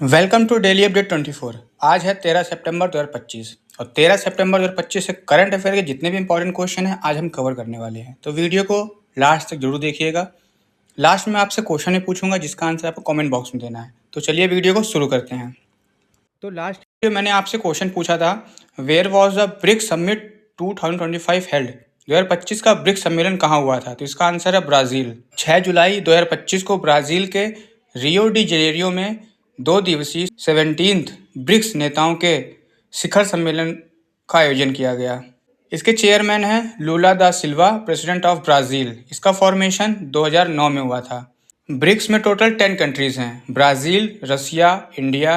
Welcome to daily update 24। आज है 13 सितंबर 2025 और 13 सितंबर 2025 से करंट अफेयर के जितने भी इंपॉर्टेंट क्वेश्चन हैं आज हम कवर करने वाले हैं। तो वीडियो को लास्ट तक जरूर देखिएगा। लास्ट में आपसे क्वेश्चन ही पूछूंगा जिसका आंसर आपको कमेंट बॉक्स में देना है। तो चलिए वीडियो को शुरू करते हैं। तो लास्ट वीडियो मैंने आपसे क्वेश्चन पूछा था, where was the BRICS summit 2025 held. 2025 का ब्रिक्स सम्मेलन कहाँ हुआ था? तो इसका आंसर है ब्राज़ील। 6 जुलाई 2025 को ब्राज़ील के रियो डी जेनेरियो में 2 दिवसीय 17th ब्रिक्स नेताओं के शिखर सम्मेलन का आयोजन किया गया। इसके चेयरमैन हैं Lula da Silva, president of Brazil. इसका फॉर्मेशन 2009 में हुआ था। ब्रिक्स में टोटल 10 कंट्रीज हैं, Brazil, Russia, India,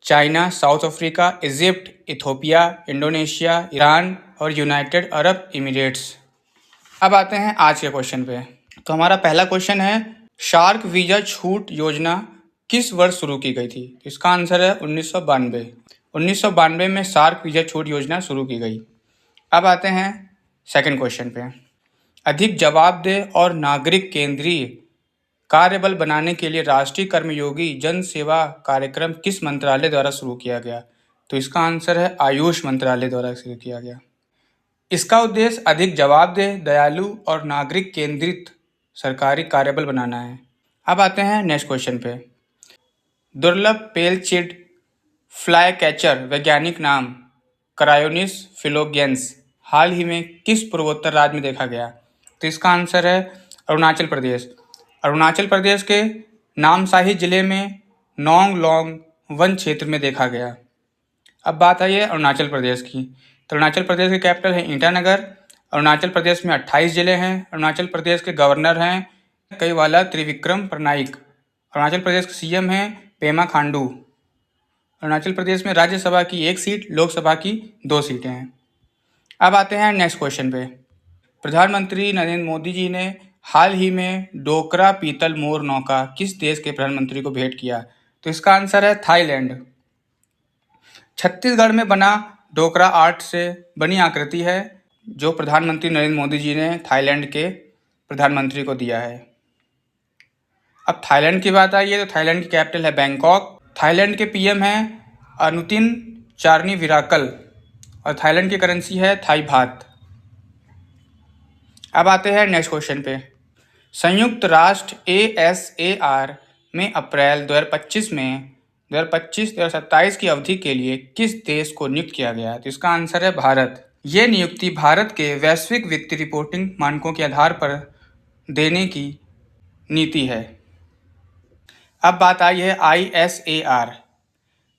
China, South Africa, Egypt, Ethiopia, Indonesia, Iran और यूनाइटेड अरब इमिरेट्स। अब आते हैं आज के क्वेश्चन पे। तो हमारा पहला क्वेश्चन है, शार्क वीज़ा छूट योजना किस वर्ष शुरू की गई थी? तो इसका आंसर है 1992। 1992 में शार्क वीज़ा छूट योजना शुरू की गई। अब आते हैं सेकंड क्वेश्चन पे। अधिक जवाबदेह और नागरिक केंद्रीय कार्यबल बनाने के लिए राष्ट्रीय कर्मयोगी जन सेवा कार्यक्रम किस मंत्रालय द्वारा शुरू किया गया? तो इसका आंसर है आयुष मंत्रालय द्वारा शुरू किया गया। इसका उद्देश्य अधिक जवाबदेह, दयालु और नागरिक केंद्रित सरकारी कार्यबल बनाना है। अब आते हैं नेक्स्ट क्वेश्चन पे। दुर्लभ पेलचिड फ्लाई कैचर वैज्ञानिक नाम क्रायोनिस फिलोगेंस हाल ही में किस पूर्वोत्तर राज्य में देखा गया? तो इसका आंसर है अरुणाचल प्रदेश। अरुणाचल प्रदेश के नामसाही जिले में नोंग लोंग वन क्षेत्र में देखा गया। अब बात आई है अरुणाचल प्रदेश की। तो अरुणाचल प्रदेश की कैपिटल है ईटानगर। अरुणाचल प्रदेश में 28 जिले हैं। अरुणाचल प्रदेश के गवर्नर हैं कैवाला त्रिविक्रम परनाइक। अरुणाचल प्रदेश के सीएम हैं पेमा खांडू। अरुणाचल प्रदेश में राज्यसभा की 1 सीट, लोकसभा की 2 सीटें हैं। अब आते हैं नेक्स्ट क्वेश्चन पे। प्रधानमंत्री नरेंद्र मोदी जी ने हाल ही में डोकरा पीतल मोर नौका किस देश के प्रधानमंत्री को भेंट किया? तो इसका आंसर है थाईलैंड। छत्तीसगढ़ में बना डोकरा आर्ट से बनी आकृति है जो प्रधानमंत्री नरेंद्र मोदी जी ने थाईलैंड के प्रधानमंत्री को दिया है। अब थाईलैंड की बात आई है तो थाईलैंड की कैपिटल है बैंकॉक। थाईलैंड के पीएम हैं अनुतिन चारनीविराकल और थाईलैंड की करेंसी है थाई बात। अब आते हैं नेक्स्ट क्वेश्चन पे। संयुक्त राष्ट्र ASAR में अप्रैल 2025 में 2025-2027 की अवधि के लिए किस देश को नियुक्त किया गया? तो इसका आंसर है भारत। ये नियुक्ति भारत के वैश्विक वित्तीय रिपोर्टिंग मानकों के आधार पर देने की नीति है। अब बात आई है ISAR।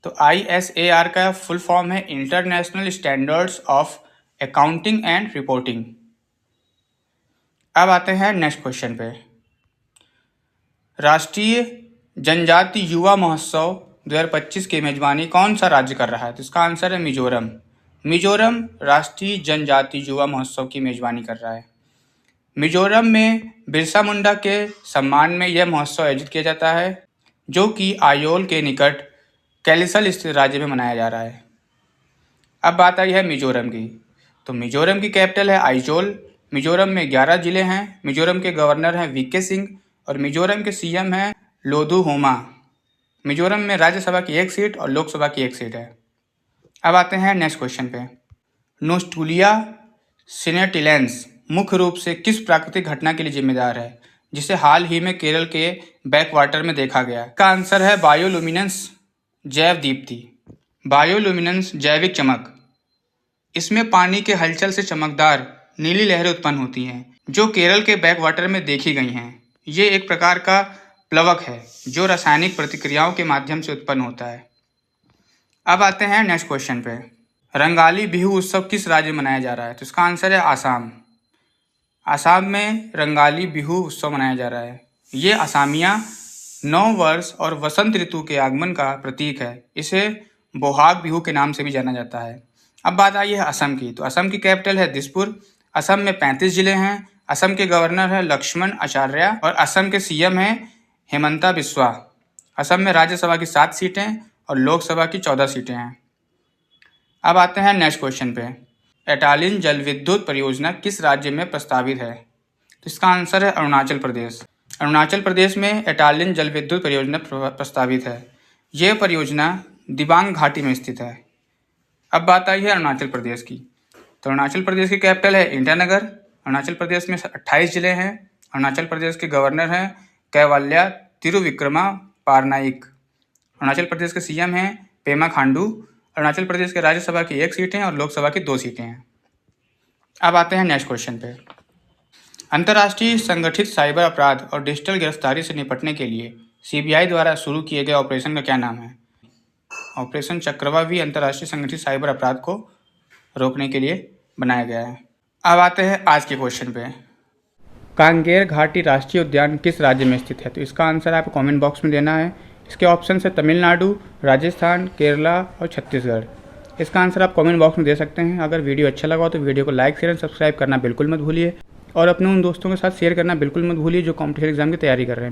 तो ISAR का फुल फॉर्म है international standards of accounting and reporting. अब आते हैं नेक्स्ट क्वेश्चन पे। राष्ट्रीय जनजाति युवा महोत्सव 2025 की मेजबानी कौन सा राज्य कर रहा है? तो इसका आंसर है मिजोरम। मिजोरम राष्ट्रीय जनजाति युवा महोत्सव की मेजबानी कर रहा है। मिजोरम में बिरसा मुंडा के सम्मान में यह महोत्सव आयोजित किया जाता है जो कि आयोल के निकट कैलिसल स्थित राज्य में मनाया जा रहा है। अब बात आई है मिजोरम की। तो मिजोरम की कैपिटल है आइजोल। मिजोरम में 11 जिले हैं। मिजोरम के गवर्नर हैं वीके सिंह और मिजोरम के सीएम हैं लोधुहोमा। मिजोरम में राज्यसभा की 1 सीट और लोकसभा की 1 सीट है। अब आते हैं नेक्स्ट क्वेश्चन पे। नोस्टुलिया सिनेटिलेंस मुख्य रूप से किस प्राकृतिक घटना के लिए जिम्मेदार है जिसे हाल ही में केरल के बैकवाटर में देखा गया? का आंसर है बायोलुमिनेंस जैव दीप्ति। बायोलुमिनेंस जैविक चमक। इसमें पानी के हलचल से चमकदार नीली लहरें उत्पन्न होती हैं जो केरल के बैकवाटर में देखी गई हैं। ये एक प्रकार का प्लवक है जो रासायनिक प्रतिक्रियाओं के माध्यम से उत्पन्न होता है। अब आते हैं नेक्स्ट क्वेश्चन पे। रंगाली बिहू उत्सव किस राज्य में मनाया जा रहा है? तो इसका आंसर है आसाम। आसाम में रंगाली बिहू उत्सव मनाया जा रहा है। ये असामिया नव वर्ष और वसंत ऋतु के आगमन का प्रतीक है। इसे बोहाग बिहू के नाम से भी जाना जाता है। अब बात आई है असम की। तो असम की कैपिटल है दिसपुर। असम में 35 जिले हैं। असम के गवर्नर है लक्ष्मण आचार्य और असम के सीएम हैं हेमंता बिस्वा। असम में राज्यसभा की 7 सीटें और लोकसभा की 14 सीटें हैं। अब आते हैं नेक्स्ट क्वेश्चन पे। एटालिन जल विद्युत परियोजना किस राज्य में प्रस्तावित है? तो इसका आंसर है अरुणाचल प्रदेश। अरुणाचल प्रदेश में एटालिन जल विद्युत परियोजना प्रस्तावित है। यह परियोजना दिबांग घाटी में स्थित है। अब बात आई है अरुणाचल प्रदेश की। तो अरुणाचल प्रदेश की कैपिटल है ईटानगर। अरुणाचल प्रदेश में 28 जिले हैं। अरुणाचल प्रदेश के गवर्नर हैं कैवल्या तिरुविक्रमा पारनाइक। अरुणाचल प्रदेश के सीएम हैं पेमा खांडू। अरुणाचल प्रदेश के राज्यसभा की 1 सीट है और लोकसभा की 2 सीटें हैं। अब आते हैं नेक्स्ट क्वेश्चन पे। अंतर्राष्ट्रीय संगठित साइबर अपराध और डिजिटल गिरफ्तारी से निपटने के लिए सीबीआई द्वारा शुरू किए गए ऑपरेशन का क्या नाम है? ऑपरेशन चक्रवात भी अंतर्राष्ट्रीय संगठित साइबर अपराध को रोकने के लिए बनाया गया है। अब आते हैं आज के क्वेश्चन पे। कांगेर घाटी राष्ट्रीय उद्यान किस राज्य में स्थित है? तो इसका आंसर आपको कमेंट बॉक्स में देना है। इसके ऑप्शन है तमिलनाडु, राजस्थान, केरला और छत्तीसगढ़। इसका आंसर आप कमेंट बॉक्स में दे सकते हैं। अगर वीडियो अच्छा लगा हो तो वीडियो को लाइक, शेयर और सब्सक्राइब करना बिल्कुल मत भूलिए और अपने उन दोस्तों के साथ शेयर करना बिल्कुल मत भूलिए जो कॉम्पिटिशन एग्जाम की तैयारी कर रहे हैं।